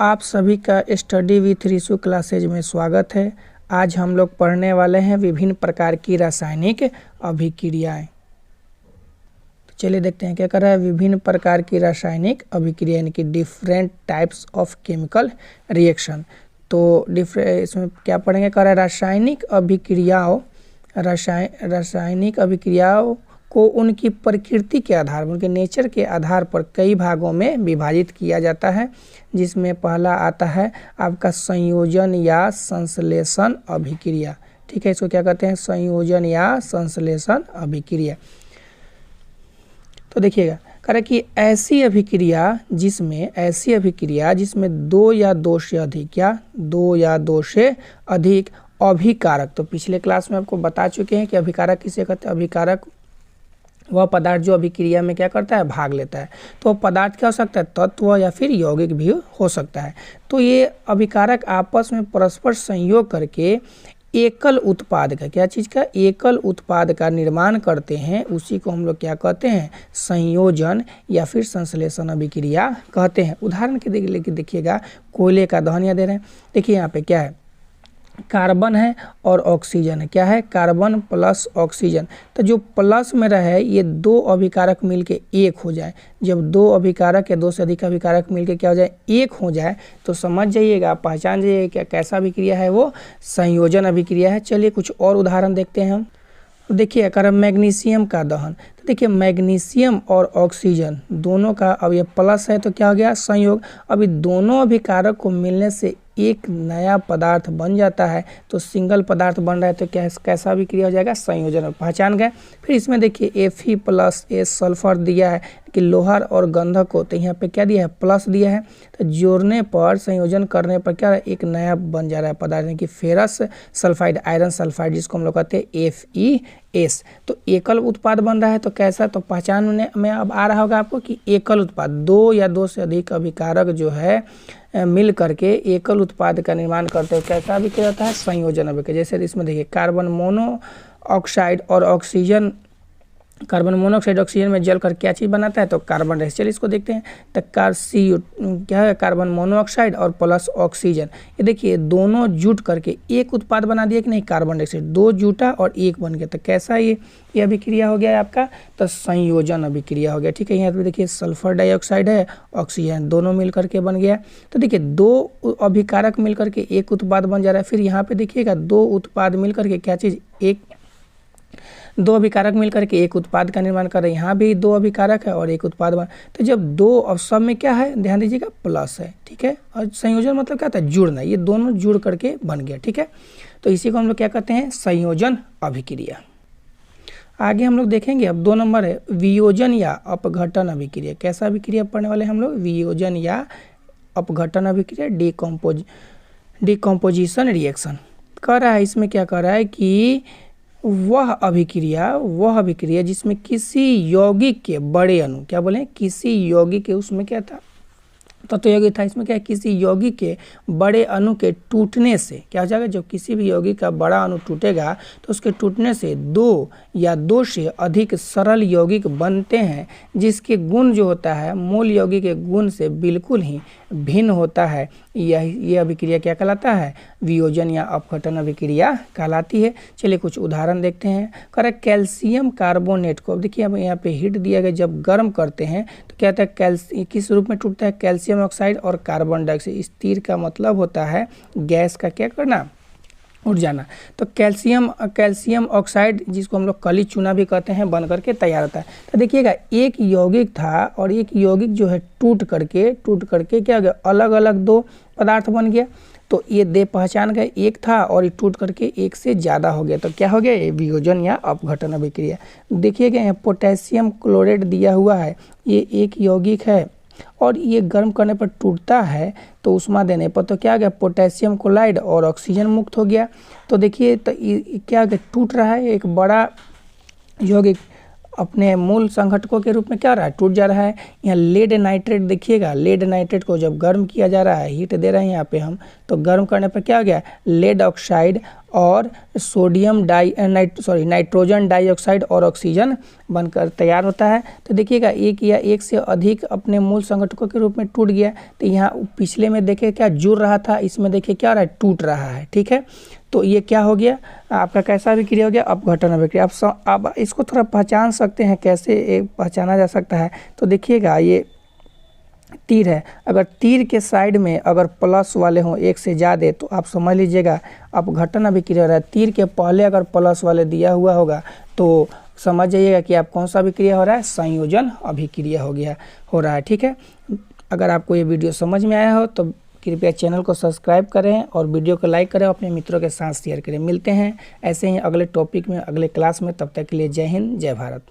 आप सभी का स्टडी विथ ऋषु क्लासेज में स्वागत है। आज हम लोग पढ़ने वाले हैं विभिन्न प्रकार की रासायनिक अभिक्रियाएं। तो चलिए देखते हैं क्या कर रहा है। विभिन्न प्रकार की रासायनिक अभिक्रिया यानी कि different types of chemical reaction. तो इसमें क्या पढ़ेंगे, कर रहा है रासायनिक अभिक्रियाओं को उनकी प्रकृति के आधार पर, उनके नेचर के आधार पर कई भागों में विभाजित किया जाता है, जिसमें पहला आता है आपका संयोजन या संश्लेषण अभिक्रिया। ठीक है, इसको क्या कहते हैं, संयोजन या संश्लेषण अभिक्रिया। तो देखिएगा कह रहा है कि ऐसी अभिक्रिया जिसमें दो या दो से अधिक अभिकारक, तो पिछले क्लास में आपको बता चुके हैं कि अभिकारक किसे कहते हैं। अभिकारक वह पदार्थ जो अभिक्रिया में क्या करता है, भाग लेता है। तो पदार्थ क्या हो सकता है, तत्व या फिर यौगिक भी हो सकता है। तो ये अभिकारक आपस में परस्पर संयोग करके एकल उत्पाद का, क्या चीज़ का, एकल उत्पाद का निर्माण करते हैं। उसी को हम लोग क्या कहते हैं, संयोजन या फिर संश्लेषण अभिक्रिया कहते हैं। उदाहरण के लिए देखिएगा, कोयले का दहन या दे रहे हैं। देखिए यहाँ पे क्या है, कार्बन है और ऑक्सीजन है। क्या है, कार्बन प्लस ऑक्सीजन। तो जो प्लस में रहे ये दो अभिकारक मिलके एक हो जाए। जब दो अभिकारक या दो से अधिक अभिकारक मिलके क्या हो जाए, एक हो जाए, तो समझ जाइएगा, पहचान जाइएगा क्या कैसा अभिक्रिया है, वो संयोजन अभिक्रिया है। चलिए कुछ और उदाहरण देखते हैं हम। देखिए अगर मैग्नीशियम का दहन, तो देखिए मैग्नीशियम और ऑक्सीजन दोनों का अब ये प्लस है तो क्या हो गया, संयोग। अभी दोनों अभिकारक को मिलने से एक नया पदार्थ बन जाता है। तो सिंगल पदार्थ बन रहा है तो क्या कैसा अभिक्रिया हो जाएगा, संयोजन। पहचान गए। फिर इसमें देखिए Fe+S सल्फर दिया है कि लोहार और गंधक को, तो यहाँ पे क्या दिया है, प्लस दिया है। तो जोड़ने पर, संयोजन करने पर क्या है, एक नया बन जा रहा है पदार्थ, यानी कि फेरस सल्फाइड, आयरन सल्फाइड, जिसको हम लोग कहते हैं FeS। तो एकल उत्पाद बन रहा है तो कैसा, तो पहचान में अब आ रहा होगा आपको कि एकल उत्पाद, दो या दो से अधिक अभिकारक जो है मिल करके एकल उत्पाद का निर्माण करते हैं। कैसा अभिक्रिया होता है, संयोजन अभिक्रिया। जैसे इसमें देखिए कार्बन मोनोऑक्साइड और ऑक्सीजन, कार्बन मोनोऑक्साइड ऑक्सीजन में जल कर क्या चीज़ बनाता है, तो कार्बन डाइऑक्साइड। चलिए इसको देखते हैं। तो क्या है, कार्बन मोनोऑक्साइड और प्लस ऑक्सीजन, ये देखिए दोनों जुट करके एक उत्पाद बना दिया कि नहीं, कार्बन डाइऑक्साइड। दो जुटा और एक बन गया, तो कैसा ये अभिक्रिया हो गया आपका, तो संयोजन अभिक्रिया हो गया। ठीक है, यहाँ पे देखिए सल्फर डाइऑक्साइड है, ऑक्सीजन, दोनों मिल करके बन गया। तो देखिए दो अभिकारक मिल करके एक उत्पाद बन जा रहा है। फिर यहाँ पे देखिएगा दो उत्पाद मिल करके क्या चीज़, दो अभिकारक मिलकर के एक उत्पाद का निर्माण कर रहे हैं। यहाँ भी दो अभिकारक है और एक उत्पाद बन, तो जब दो, अब सब में क्या है, ध्यान दीजिएगा, प्लस है। ठीक है, और संयोजन मतलब क्या होता है, जुड़ना। ये दोनों जुड़ करके बन गया। ठीक है, तो इसी को हम लोग क्या कहते हैं, संयोजन अभिक्रिया। आगे हम लोग देखेंगे, अब 2 नंबर है वियोजन या अपघटन अभिक्रिया। कैसा अभिक्रिया पढ़ने वाले हम लोग, वियोजन या अपघटन अभिक्रिया, डिकम्पोजिशन रिएक्शन कर रहा है। इसमें क्या कर रहा है कि वह अभिक्रिया जिसमें किसी यौगिक के बड़े अणु, क्या बोले, किसी यौगिक के, उसमें क्या था, तत्व यौगिक था। इसमें क्या है, किसी यौगिक के बड़े अणु के टूटने से क्या हो जाएगा, जब किसी भी यौगिक का बड़ा अणु टूटेगा तो उसके टूटने से दो या दो से अधिक सरल यौगिक बनते हैं, जिसके गुण जो होता है मूल यौगिक के गुण से बिल्कुल ही भिन्न होता है। यह अभिक्रिया क्या कहलाता है, वियोजन या अपघटन अभिक्रिया कहलाती है। चलिए कुछ उदाहरण देखते हैं। कह रहा कैल्शियम कार्बोनेट को, अब देखिए अब यहाँ पे हीट दिया गया, जब गर्म करते हैं तो क्या होता है, किस रूप में टूटता है, कैल्शियम ऑक्साइड और कार्बन डाइऑक्साइड। स्थिर का मतलब होता है गैस का क्या करना, उठ जाना। तो कैल्शियम ऑक्साइड, जिसको हम लोग कली चूना भी कहते हैं, बन करके तैयार होता है। तो देखिएगा एक यौगिक था और एक यौगिक जो है टूट करके क्या हो गया, अलग अलग दो पदार्थ बन गया। तो ये दे पहचान गए, एक था और ये टूट करके एक से ज़्यादा हो गया, तो क्या हो गया, ये वियोजन या अपघटन अभिक्रिया। देखिएगा यहाँ पोटेशियम क्लोराइड दिया हुआ है, ये एक यौगिक है और ये गर्म करने पर टूटता है, तो उष्मा देने पर तो क्या हो गया, पोटेशियम क्लोराइड और ऑक्सीजन मुक्त हो गया। तो देखिए तो ये क्या टूट रहा है, एक बड़ा यौगिक अपने मूल संघटकों के रूप में क्या रहा है, टूट जा रहा है। यहाँ लेड नाइट्रेट देखिएगा, लेड नाइट्रेट को जब गर्म किया जा रहा है, हीट दे रहे हैं यहाँ पे हम, तो गर्म करने पर क्या हो गया, लेड ऑक्साइड और नाइट्रोजन डाइऑक्साइड और ऑक्सीजन बनकर तैयार होता है। तो देखिएगा एक या एक से अधिक अपने मूल संगठकों के रूप में टूट गया। तो यहाँ पिछले में देखिए क्या जुड़ रहा था, इसमें देखिए क्या हो रहा है, टूट रहा है। ठीक है, तो ये क्या हो गया, आपका कैसा अभिक्रिया हो गया, अपघटन अभिक्रिया। आप इसको थोड़ा पहचान सकते हैं, कैसे पहचाना जा सकता है। तो देखिएगा ये तीर है, अगर तीर के साइड में अगर प्लस वाले हों एक से ज़्यादा तो आप समझ लीजिएगा अपघटन अभिक्रिया हो रहा है। तीर के पहले अगर प्लस वाले दिया हुआ होगा तो समझ जाइएगा कि आप कौन सा अभिक्रिया हो रहा है, संयोजन अभिक्रिया हो रहा है। ठीक है, अगर आपको ये वीडियो समझ में आया हो तो कृपया चैनल को सब्सक्राइब करें और वीडियो को लाइक करें, अपने मित्रों के साथ शेयर करें। मिलते हैं ऐसे ही अगले टॉपिक में, अगले क्लास में। तब तक के लिए जय हिंद, जय भारत।